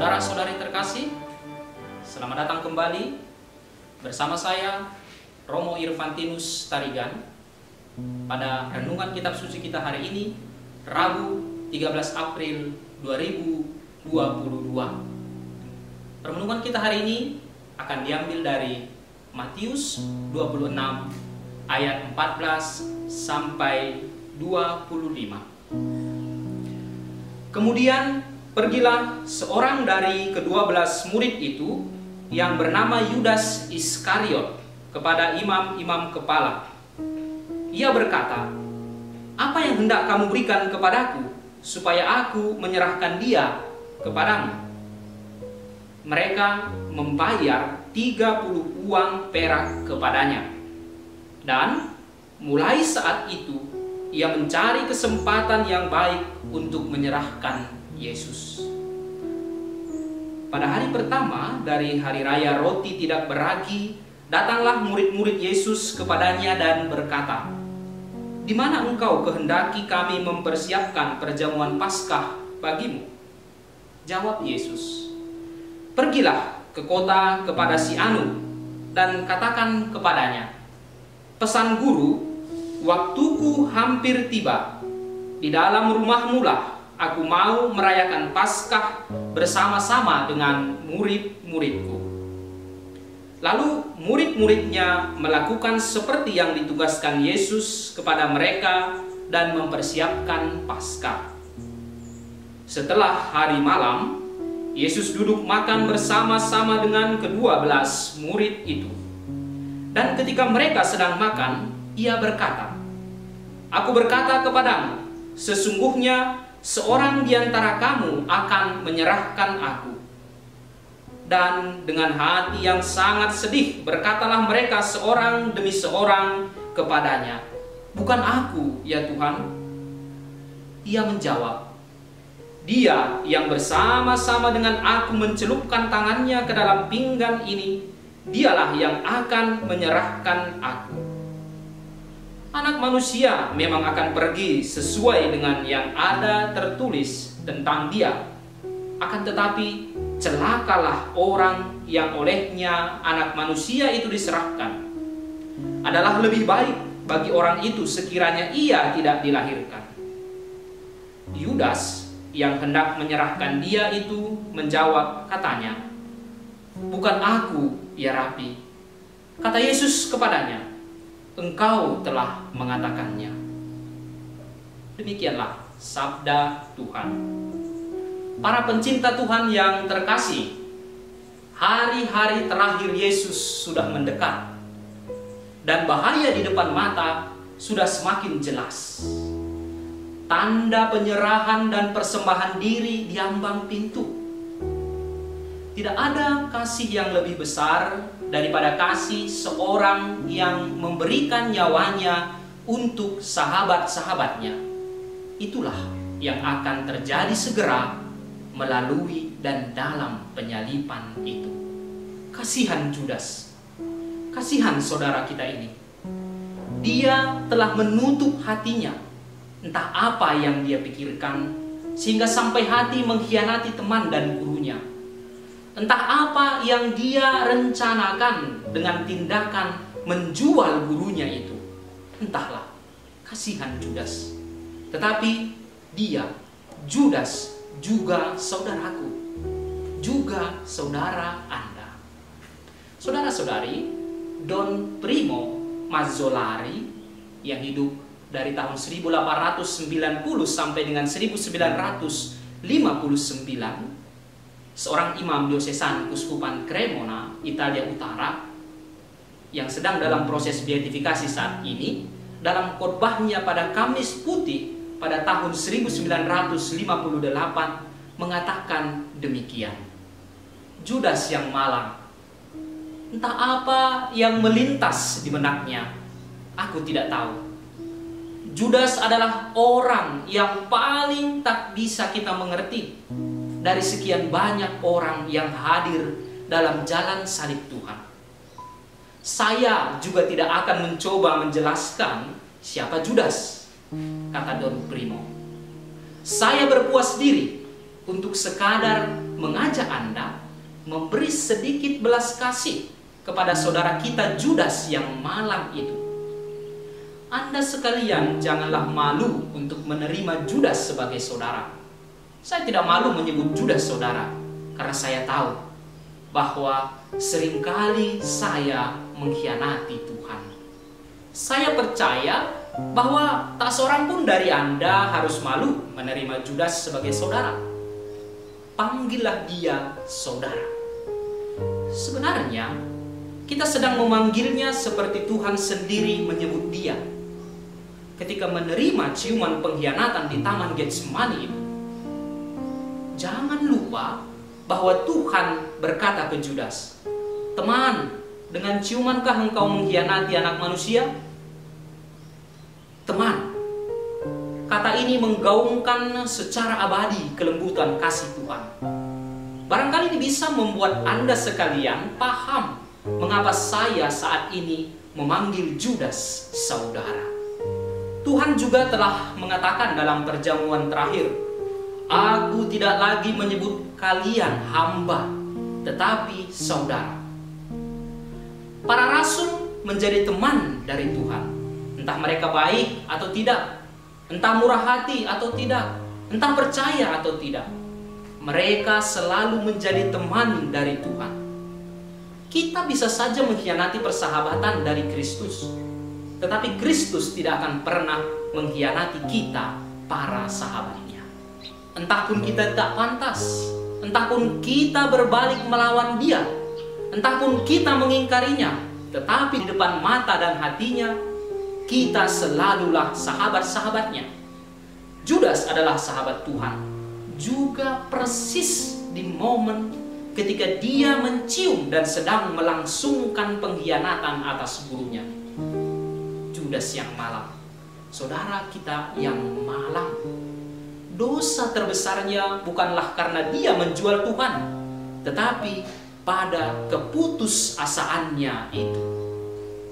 Saudara-saudari terkasih, selamat datang kembali bersama saya Romo Irvantinus Tarigan pada renungan kitab suci kita hari ini, Rabu 13 April 2022. Renungan kita hari ini akan diambil dari Matius 26 ayat 14 sampai 25. Kemudian pergilah seorang dari ke-12 murid itu yang bernama Yudas Iskariot kepada imam-imam kepala. Ia berkata, "Apa yang hendak kamu berikan kepadaku supaya aku menyerahkan dia kepadamu?" Mereka membayar 30 uang perak kepadanya. Dan mulai saat itu ia mencari kesempatan yang baik untuk menyerahkan Yesus. Pada hari pertama dari hari raya roti tidak beragi, datanglah murid-murid Yesus kepadanya dan berkata, "Di mana engkau kehendaki kami mempersiapkan perjamuan Paskah bagimu?" Jawab Yesus, "Pergilah ke kota kepada si Anu dan katakan kepadanya, pesan guru, waktuku hampir tiba. Di dalam rumahmu lah aku mau merayakan Paskah bersama-sama dengan murid-muridku." Lalu murid-muridnya melakukan seperti yang ditugaskan Yesus kepada mereka dan mempersiapkan Paskah. Setelah hari malam, Yesus duduk makan bersama-sama dengan ke-12 murid itu. Dan ketika mereka sedang makan, ia berkata, "Aku berkata kepadamu, sesungguhnya seorang di antara kamu akan menyerahkan aku." Dan dengan hati yang sangat sedih berkatalah mereka seorang demi seorang kepadanya, "Bukan aku, ya Tuhan." Ia menjawab, "Dia yang bersama-sama dengan aku mencelupkan tangannya ke dalam pinggan ini, dialah yang akan menyerahkan aku. Anak manusia memang akan pergi sesuai dengan yang ada tertulis tentang dia. Akan tetapi celakalah orang yang olehnya anak manusia itu diserahkan. Adalah lebih baik bagi orang itu sekiranya ia tidak dilahirkan." Yudas yang hendak menyerahkan dia itu menjawab katanya, "Bukan aku, ya Rabi." Kata Yesus kepadanya, "Engkau telah mengatakannya." Demikianlah sabda Tuhan. Para pencinta Tuhan yang terkasih, hari-hari terakhir Yesus sudah mendekat dan bahaya di depan mata sudah semakin jelas. Tanda penyerahan dan persembahan diri di ambang pintu. Tidak ada kasih yang lebih besar daripada kasih seorang yang memberikan nyawanya untuk sahabat-sahabatnya. Itulah yang akan terjadi segera melalui dan dalam penyalipan itu. Kasihan Judas, kasihan saudara kita ini. Dia telah menutup hatinya. Entah apa yang dia pikirkan sehingga sampai hati mengkhianati teman dan gurunya. Entah apa yang dia rencanakan dengan tindakan menjual gurunya itu. Entahlah, kasihan Judas. Tetapi dia, Judas, juga saudaraku, juga saudara Anda. Saudara-saudari, Don Primo Mazzolari yang hidup dari tahun 1890 sampai dengan 1959, seorang imam diosesan Kuskupan Cremona, Italia Utara, yang sedang dalam proses beatifikasi saat ini, dalam khotbahnya pada Kamis Putih pada tahun 1958 mengatakan demikian. Judas yang malang, entah apa yang melintas di benaknya, aku tidak tahu. Judas adalah orang yang paling tak bisa kita mengerti dari sekian banyak orang yang hadir dalam jalan salib Tuhan. Saya juga tidak akan mencoba menjelaskan siapa Judas, kata Don Primo. Saya berpuas diri untuk sekadar mengajak Anda memberi sedikit belas kasih kepada saudara kita Judas yang malang itu. Anda sekalian janganlah malu untuk menerima Judas sebagai saudara. Saya tidak malu menyebut Judas saudara, karena saya tahu bahwa seringkali saya mengkhianati Tuhan. Saya percaya bahwa tak seorang pun dari Anda harus malu menerima Judas sebagai saudara. Panggillah dia saudara. Sebenarnya, kita sedang memanggilnya seperti Tuhan sendiri menyebut dia ketika menerima ciuman pengkhianatan di Taman Getsemani itu. Jangan lupa bahwa Tuhan berkata ke Judas, "Teman, dengan ciumankah engkau mengkhianati anak manusia?" Teman, kata ini menggaungkan secara abadi kelembutan kasih Tuhan. Barangkali ini bisa membuat Anda sekalian paham mengapa saya saat ini memanggil Judas saudara. Tuhan juga telah mengatakan dalam perjamuan terakhir, "Aku tidak lagi menyebut kalian hamba, tetapi saudara." Para rasul menjadi teman dari Tuhan. Entah mereka baik atau tidak, entah murah hati atau tidak, entah percaya atau tidak, mereka selalu menjadi teman dari Tuhan. Kita bisa saja mengkhianati persahabatan dari Kristus, tetapi Kristus tidak akan pernah mengkhianati kita, para sahabatnya. Entah pun kita tak pantas, entah pun kita berbalik melawan dia, entah pun kita mengingkarinya, tetapi di depan mata dan hatinya, kita selalulah sahabat-sahabatnya. Judas adalah sahabat Tuhan, juga persis di momen ketika dia mencium dan sedang melangsungkan pengkhianatan atas gurunya. Judas yang malang, saudara kita yang malang. Dosa terbesarnya bukanlah karena dia menjual Tuhan, tetapi pada keputusasaannya itu.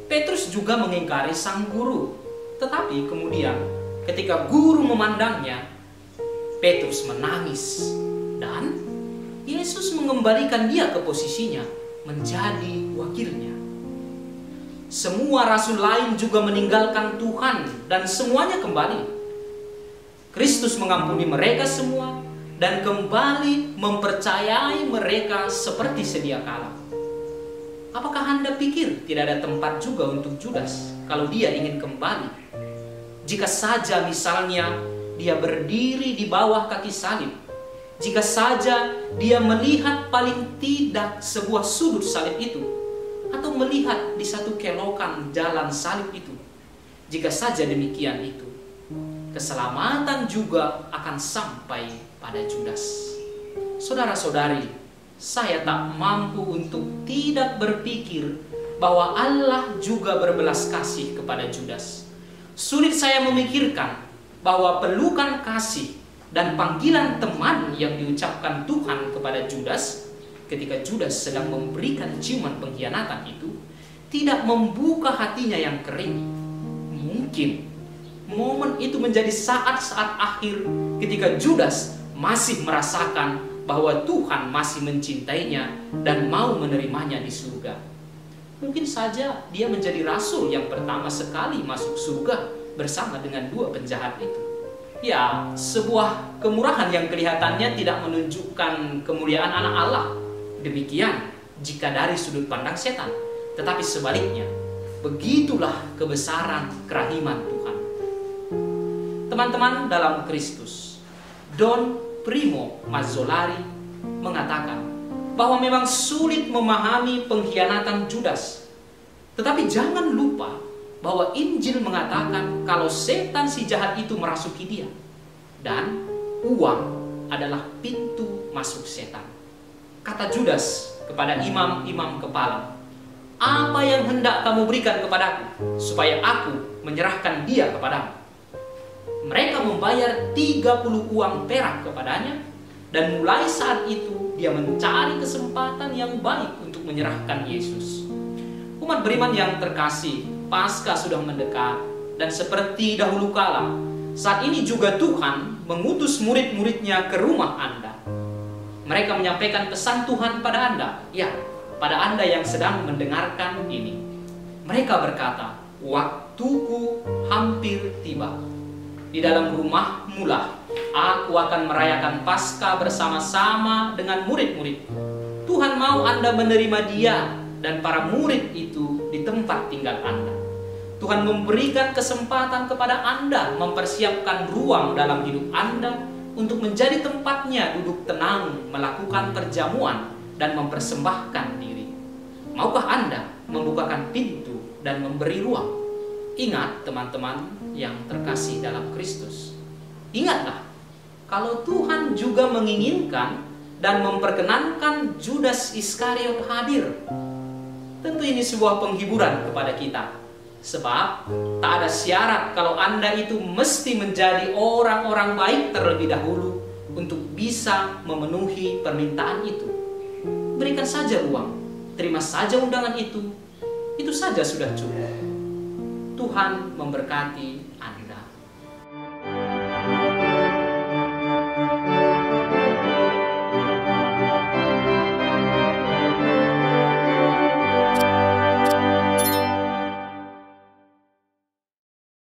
Petrus juga mengingkari sang guru, tetapi kemudian ketika guru memandangnya, Petrus menangis dan Yesus mengembalikan dia ke posisinya menjadi wakilnya. Semua rasul lain juga meninggalkan Tuhan dan semuanya kembali. Kristus mengampuni mereka semua dan kembali mempercayai mereka seperti sedia kala. Apakah Anda pikir tidak ada tempat juga untuk Judas kalau dia ingin kembali? Jika saja misalnya dia berdiri di bawah kaki salib, jika saja dia melihat paling tidak sebuah sudut salib itu, atau melihat di satu kelokan jalan salib itu, jika saja demikian itu, keselamatan juga akan sampai pada Judas. Saudara-saudari, saya tak mampu untuk tidak berpikir bahwa Allah juga berbelas kasih kepada Judas. Sulit saya memikirkan bahwa pelukan kasih dan panggilan teman yang diucapkan Tuhan kepada Judas ketika Judas sedang memberikan ciuman pengkhianatan itu tidak membuka hatinya yang kering. Mungkin momen itu menjadi saat-saat akhir ketika Judas masih merasakan bahwa Tuhan masih mencintainya dan mau menerimanya di surga. Mungkin saja dia menjadi rasul yang pertama sekali masuk surga bersama dengan dua penjahat itu. Ya, sebuah kemurahan yang kelihatannya tidak menunjukkan kemuliaan anak Allah. Demikian jika dari sudut pandang setan, tetapi sebaliknya, begitulah kebesaran kerahiman Tuhan. Teman-teman dalam Kristus, Don Primo Mazzolari mengatakan bahwa memang sulit memahami pengkhianatan Judas. Tetapi jangan lupa bahwa Injil mengatakan kalau setan si jahat itu merasuki dia. Dan uang adalah pintu masuk setan. Kata Judas kepada imam-imam kepala, "Apa yang hendak kamu berikan kepadaku supaya aku menyerahkan dia kepadamu?" Mereka membayar 30 uang perak kepadanya, dan mulai saat itu dia mencari kesempatan yang baik untuk menyerahkan Yesus. Umat beriman yang terkasih, Paskah sudah mendekat, dan seperti dahulu kala, saat ini juga Tuhan mengutus murid-muridnya ke rumah Anda. Mereka menyampaikan pesan Tuhan pada Anda. Ya, pada Anda yang sedang mendengarkan ini. Mereka berkata, waktuku hampir tiba. Di dalam rumahmu lah aku akan merayakan Paskah bersama-sama dengan murid-murid. Tuhan mau Anda menerima Dia dan para murid itu di tempat tinggal Anda. Tuhan memberikan kesempatan kepada Anda mempersiapkan ruang dalam hidup Anda untuk menjadi tempatnya duduk tenang, melakukan perjamuan dan mempersembahkan diri. Maukah Anda membukakan pintu dan memberi ruang? Ingat teman-teman yang terkasih dalam Kristus. Ingatlah, kalau Tuhan juga menginginkan dan memperkenankan Judas Iskariot hadir. Tentu ini sebuah penghiburan kepada kita. Sebab tak ada syarat kalau Anda itu mesti menjadi orang-orang baik terlebih dahulu untuk bisa memenuhi permintaan itu. Berikan saja ruang, terima saja undangan itu saja sudah cukup. Tuhan memberkati